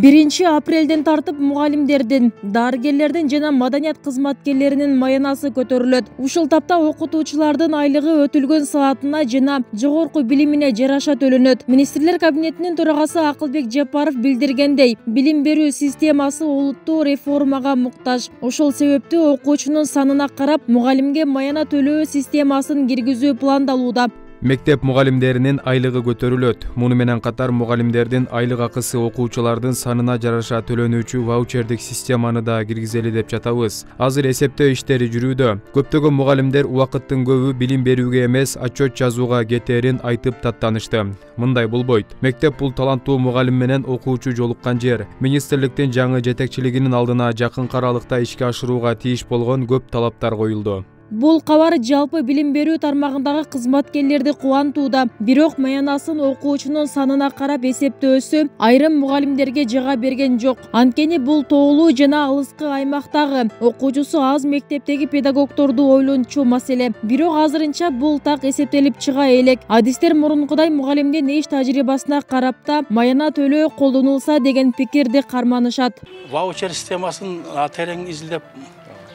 1-апрелден тартып мугалимдердин, дарыгерлердин жана маданият кызматкерлеринин маянасы көтөрүлөт. Ушул тапта окутуучулардын айлыгы өтүлгөн саатына жана жогорку билимине жараша төлөнөт. Министрлер кабинетинин төрагасы Акылбек Жапаров билдиргендей, билим берүү системасы олуттуу реформага муктаж. Ошол себептүү окуучунун санына карап мугалимге маяна төлөө системасын киргизүү пландалууда. Мектеп мугалимдеринин айлыгы көтөрүлөт. Муну менен катар мугалимдердин айлык акысы окуучулардын санына жараша төлөнүүчү ваучердик системаны да киргизели деп жатабыз. Азыр эсептөө иштери жүрүүдө. Көптөгөн мугалимдер убакыттын көбү билим берүүгө эмес, отчет жазууга кетээрин айтып таттанышты. Мындай болбойт. Мектеп бул таланттуу мугалим менен окуучу жолуккан жер. Министрликтин жаңы жетекчилигинин алдына жакын аралыкта ишке ашырууга тийиш болгон көп талаптар коюлду. Бул кабар жалпы билим берүү тармагындагы кызматкерлерди кубантууда. Бирок маянасын окуучунун санына карап эсептөөсү айрым мугалимдерге жага берген жок. Анткени бул тоолуу жана алыскы аймактагы окуучусу аз мектептеги педагогдорду ойлончу маселе. Бирок азырынча бул так эсептелип чыга элек. Адистер мурункудай мугалимдин иш тажрыйбасына карап маяна төлөө колдонулса деген пикирди карманышат. Ваучер системасын терең изилдеп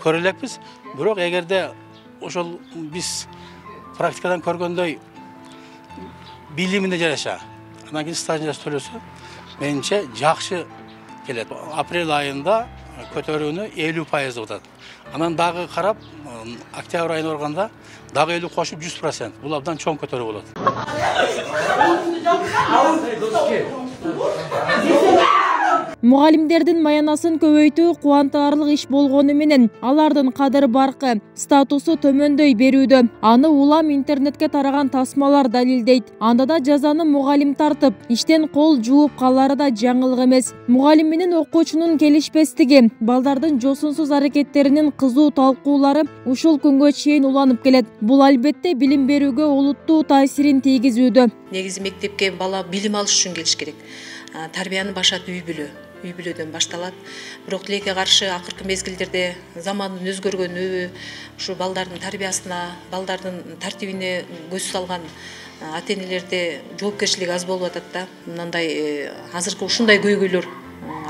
көрөлекпиз. Бирок эгерде ошол биз практикадан көргөндөй билимине жараша, анан кийин стажын төлөсө, менимче жакшы келет. Апрель айында көтөрүүнү 50% атат. Анан дагы карап, октябрь айына барганда дагы 50 кошуп 100%. Бул абдан чоң көтөрүү болот. Мугалимдердин маянасын көбөйтүү кубантарлык иш болгону менен алардын кадыр баркы, статусу төмөндөй берүүдө. Аны улам интернетке тараган тасмалар далилдейт. Анда да жазаны мугалим тартып, иштен кол жууп калары да жаңылык эмес. Мугалим менен окуучунун келишпестиги, балдардын жосунсуз аракеттеринин кызуу талкуулары ушул күнгө чейин уланып келет. Бул албетте билим берүүгө олуттуу таасирин тийгизүүдө. Негизи мектепке бала билим алыш үчүн келиш керек. Тарбияны башат үй бүлөдөн башталат. Бирок тилекке каршы акыркы мезгилдерде замандын өзгөргөнү, ушу балдардын тарбиясына, балдардын тартибине көз салган ата-энелерде жоопкерчилик аз болуп атат да. Мындай азыркы ушундай көйгөйлөр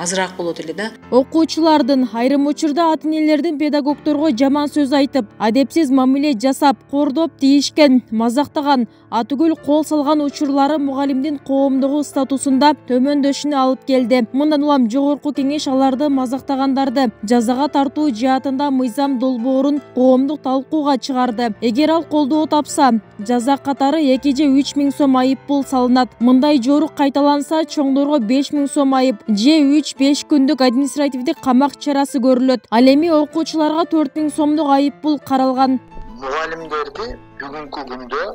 азыраак болот эле да. Окуучулардын айрым учурда ата-энелердин педагогдорго жаман сөз айтып, адепсиз мамиле жасап, кордоп тийишкен, мазактаган, атүгүл кол салган учурлары мугалимдин коомдогу статусунда төмөндөшүнө алып келди. Мындан улам жогорку кеңеш аларды мазактагандарды жазага тартуу жаатында мыйзам долбоорун коомдук талкууга чыгарды. Эгер ал колдоо тапса, жаза катары 2 же 3 миң сом айып пул салынат. Мындай жорук кайталанса, чоңдорго 5 миң сом айып же 3-5 күндүк административдик камак чарасы көрүлөт. Ал эми окуучуларга 4 миң сомдук айып пул каралган. Мугалимдерди бүгүнкү күндө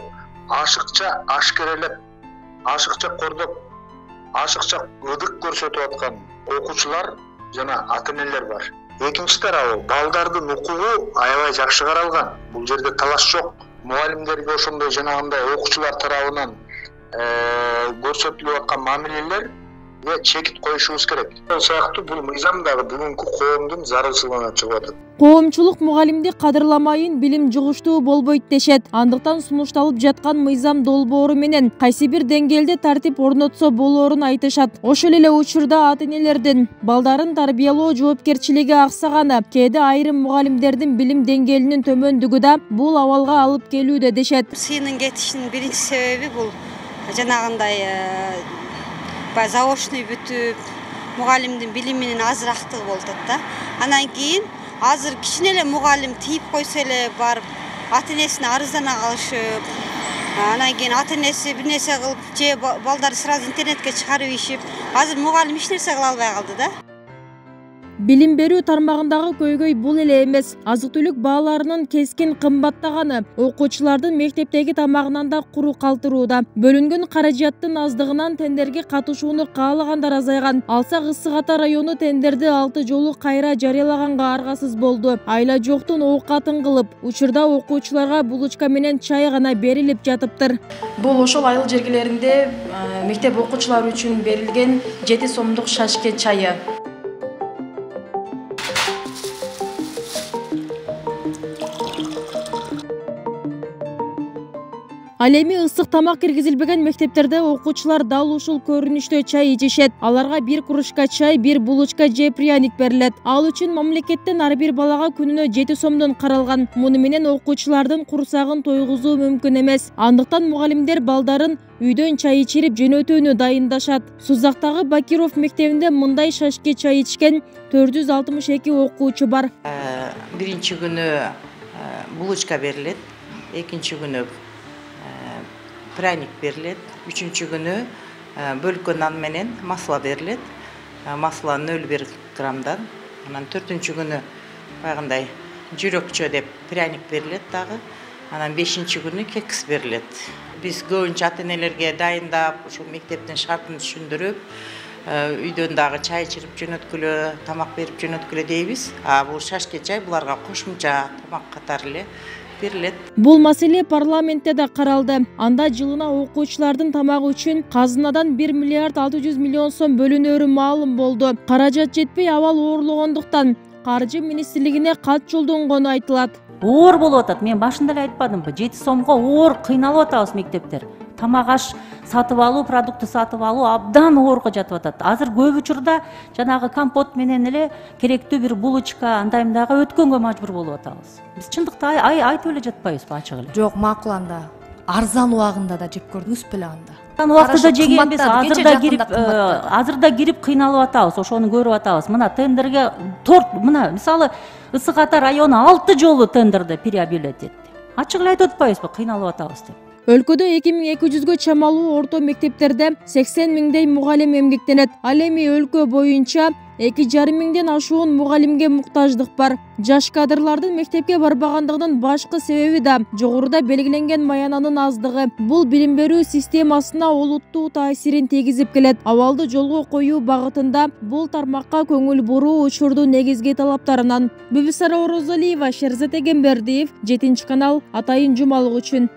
ашыкча ашкерелеп, ашыкча кордоп, ашыкча ыдык көрсөтүп аткан окуучулар жана ата-энелер бар. Экинчи тарабы балдардын укугу аябай жакшы каралган. Бул жерде талаш жок. Мугалимдерге ошондой жанагындай окуучулар тарабынан көрсөтүлүп аткан мамилелер чекит коюшубуз керек. Ошол сыяктуу бул мыйзам дагы бүгүнкү коомдун зарылчылыгына чыгып атат. Коомчулук мугалимди кадырламайын билим жугуштуу болбойт дешет. Андыктан сунушталып жаткан мыйзам долбоору менен кайсы бир деңгээлде тартип орнотсо болоорун айтышат. Ошол эле учурда ата-энелердин балдарын тарбиялоо жоопкерчилиги аксаганы, кээде айрым мугалимдердин билим деңгээлинин төмөндүгү да бул абалга алып келүүдө дешет. Сыйынын кетишинин биринчи себеби бул жанагындай заочный бүтүп, мугалимдин билиминин азырактыгы болуп атат да. Анан кийин азыр кичине эле мугалим тийип койсо эле барып ата-энесине арыздана калышып, анан кийин ата-энеси бир нерсе кылып же балдары сразу интернетке чыгарып ийишип, азыр мугалим эч нерсе кыла албай калды да. Билим берүү тармагындагы көйгөй бул эле эмес. Азык-түлүк бааларынын кескин кымбаттаганы окуучулардын мектептеги тамагынан да куру калтырууда. Бөлүнгөн каражаттын аздыгынан тендерге катышууну каалагандар азайган. Алсак Ысык Ата району тендерди 6 жолу кайра жарыялаганга аргасыз болду. Айла жоктун оокатын кылып, учурда окуучуларга булочка менен чай гана берилип жатыптыр. Бул ошол айыл жергелеринде мектеп окуучулары үчүн берилген 7 сомдук шашке чайы. Ал эми ысык тамак киргизилбеген мектептерде окуучулар дал ушул көрүнүштө чай ичишет. Аларга 1 кружка чай, 1 булочка же пряник берилет. Ал үчүн мамлекеттен ар бир балага күнүнө 7 сомдон каралган. Муну менен окуучулардын курсагын тойгузуу мүмкүн эмес. Андыктан мугалимдер балдарын үйдөн чай ичирип жөнөтүүнү дайындашат. Сузактагы Бакиров мектебинде мындай шашке чай ичкен 462 окуучу бар. Биринчи күнү булочка берилет, экинчи күнү пряник берилет, үчүнчү күнү бөлкө нан менен масла берилет. Масла 0,1 граммдан. Анан 4-күнү байгандай жүрөкчө деп пряник берилет дагы. Анан 5-чи күнү кекс берилет. Биз көбүнчө ата-энелерге дайындап, ушул мектептин шартын түшүндүрүп, үйдөн дагы чай ичирип жөнөткүлө, тамак берип жөнөткүлө дейбиз. Бул шашке чай буларга кошумча тамак катары эле берилет. Бул маселе парламентте да каралды. Анда жылына окуучулардын тамагы үчүн казынадан 1 миллиард 600 миллион сом бөлүнөрү маалым болду. Каражат жетпей абал оорлогондуктан Каржы министрлигине кат жолдонгону айтылат. Оор болуп атат. Мен башында эле айтпадымбы? 7 сомго оор кыйналып атабыз мектептер. Тамак аш сатып алуу, продукты сатып алуу абдан оорго жатып атат. Азыр көп учурда жанагы компот менен эле керектүү бир булочка андаймдагы өткөнгө мажбур болуп атабыз. Биз чындыкта айтып эле жатпайбызбы ачык эле? Жок, макул анда. Арзан убагында да жеп көрдүңүз беле анда? Убактыда жегенбиз, азырда кирип кыйналып атабыз, ошону көрүп атабыз. Мына тендерге мына мисалы Ысык Ата району 6 жолу тендерде переобъявлять этти. Ачык эле айтып атпайбызбы, кыйналып атабыз деп. Өлкөдө 2200гө чамалуу орто мектептерде 80 миңдей мугалим эмгектенет. Ал эми өлкө боюнча 2,5 миңден ашуун мугалимге муктаждык бар. Жаш кадрлардын мектепке барбагандыгынын башкы себеби да жогоруда белгиленген маянанын аздыгы. Бул билим берүү системасына олуттуу таасирин тийгизип келет. Абалды жолго коюу багытында бул тармакка көңүл буруу учурдун негизги талаптарынан. Бүбүсара Орозалиева, Шерзат Эгембердиев, 7 канал, Атайын жумалык үчүн.